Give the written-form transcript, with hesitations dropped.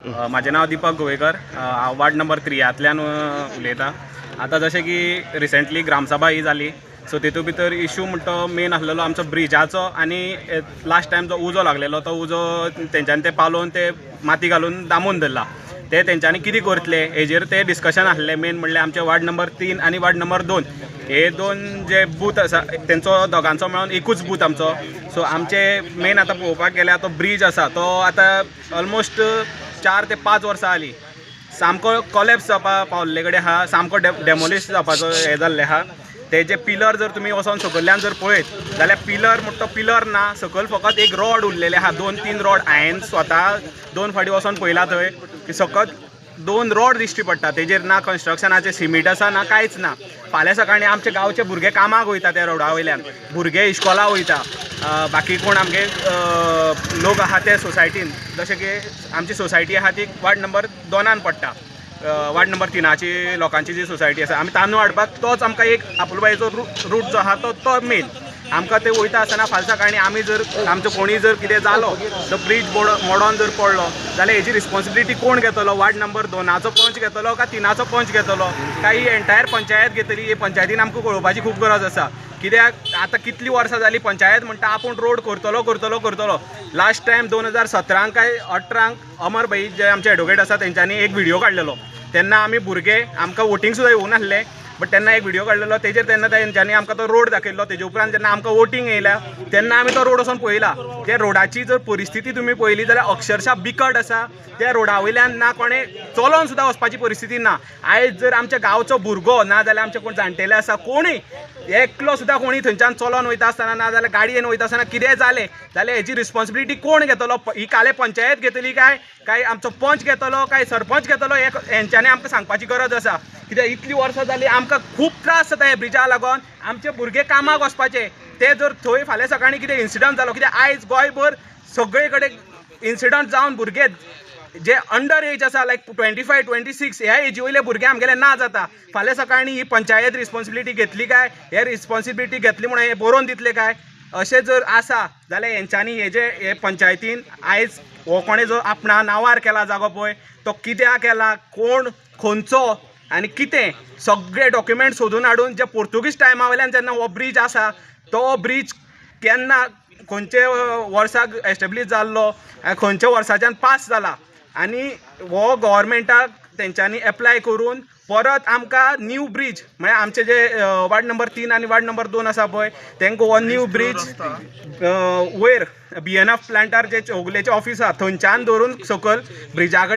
माझे नाव Deepak Govekar, ward number 3 उलयतां. आतां जशें की रिसेंटली ग्रामसभा ही जाली, सो तेतूं भितर इश्यू म्हणटा मेन आसलेलो आमचो ब्रिजाचो. आनी लास्ट टायम जो उजो लागलेलो तो उजो तेंच्यांनी ते पालोवन ते माती घालून दामून धरला. ते तेंच्यांनी कितें करतले हेजेर ते डिस्कशन आसलें. मेन म्हणल्यार आमचे वार्ड नंबर 3 आनी वार्ड नंबर 2 हे दोन जे बूथ आसा तेंचो दोगांचो मेळून एकूच बूथ आमचो. सो आमचे मेन आतां पळोवपाक गेल्यार तो ब्रीज आसा तो आतां ऑलमोस्ट 4 ते 5 वर्सां जालीं सामको कॉलेप्स जावपाक पावल्ले कडेन आहा. सामको डेमोलिश जावपाचो हें जाल्लें आहा. तेजे पिलर जर तुमी वचोन सकयल्यान जर पळयत जाल्यार पिलर म्हणटा तो पिलर ना, सकयल फकत एक रॉड उरलेले आहा. 2-3 रॉड हांवें स्वता 2 फावटी वचोन पळयला थंय की सकत 2 रॉड दिश्टी पडटा. तेजेर ना कन्स्ट्रक्शनाचें सिमीट आसा ना कांयच ना. फाल्यां सकाळीं आमचे गांवचे भुरगे कामाक वयता त्या रोडा वयल्यान, भुरगे इश्कोला वयता. बाकी कोण आमगे लोक आहा ते सोसायटीन, जशें की आमची सोसायटी आहा ती वार्ड नंबर 2 पडटा. वार्ड नंबर 3 लोकांची जी सोसायटी आसा, आमी तांदूळ हाडपाक तोच आमकां एक आपुलबायेचो रूट जो आहा तो मेन. आमकां ते वयता आसतना फाल्यां सकाळीं आमी जर आमचो कोणी जर कितें जालो, तो ब्रीज मोडोन जर पडलो जाल्यार हेजी रिस्पॉन्सिबिलिटी कोण घेतलो? वार्ड नंबर 2चो पंच घेतलो काय 3चो पंच घेतलो काय ही एंटायर पंचायत घेतली? हे पंचायतीन आमकां कळोवपाची खूब गरज आसा. कित्याक आतां कितलीं वर्सां जालीं पंचायत म्हणटा आपूण रोड करतलो. लास्ट टायम 2017 काय 18 अमर भाई जे आमचे एडवोकेट आसा तेंच्यांनी एक व्हिडिओ काडलेलो. तेन्ना आमी भुरगे आमकां वोटींग सुद्दां येवूं नासलें, बट तेन्ना एक व्हिडिओ काडलेलो तेजेर तेन्ना तेंच्यांनी आमकां तो रोड दाखयल्लो. तेजे उपरांत जेन्ना आमकां वोटींग येयल्या तेन्ना आमी तो रोड वचोन पळयला. त्या रोडाची जर परिस्थिती तुमी पळयली जाल्यार अक्षरशा बिकट आसा. त्या रोडा वयल्यान ना कोणें चलोन सुद्दां वचपाची परिस्थिती ना. आयज जर आमच्या गांवचो भुरगो ना जाल्यार आमचे कोण जाणटेले आसा कोणूय एकलो सुद्दां कोणी थंयच्यान चलोन वयता आसतना ना जाल्यार गाडयेन वयता आसतना कितें जालें जाल्यार हेजी रिस्पॉन्सिबिलिटी कोण घेतलो? ही काले पंचायत घेतली काय आमचो पंच घेतलो काय सरपंच घेतलो? हेंच्यांनी आमकां सांगपाची गरज आसा. कित्याक इतलीं वर्सां जालीं आमकां खूब त्रास जाता ह्या ब्रिजा लागून. आमचे भुरगे कामाक वचपाचे ते जर थंय फाल्यां सकाळीं कितें इन्सिडंट जालो, कित्याक आयज गोंयभर सगळे कडेन इन्सिडंट जावन भुरगे जे अंडर एज आसा लायक 25-26 ह्या एजी वयले भुरगे आमगेले ना जाता. फाल्यां सकाळीं ही पंचायत रिस्पॉन्सिबिलिटी घेतली काय? हे रिस्पॉन्सिबिलिटी घेतली म्हणून हे बरोवन दितले काय? अशें जर आसा जाल्यार हेंच्यांनी हे पंचायतीन आयज हो कोणें जो आपणा नांवार केला जागो पळय तो कित्याक केला, कोण खंयचो आनी कितें सगळे डॉक्युमेंट सोदून हाडून जे पोर्तुगीज टायमा वयल्यान जेन्ना हो ब्रीज आसा तो ब्रीज केन्ना खंयचे वर्साक एस्टेब्लीश जाल्लो, खंयच्या वर्साच्यान पास जाला आनी हो गव्हर्मेंटाक तेंच्यांनी एप्लाय करून परत आमकां न्यू ब्रीज म्हळ्यार आमचे जे वार्ड नंबर 3 आनी वार्ड नंबर 2 आसा पळय तेंकां हो न्यू ब्रीज वयर BNF प्लांटार जे चौगुलेचें ऑफीस आसा थंयच्यान धरून सकयल ब्रिजा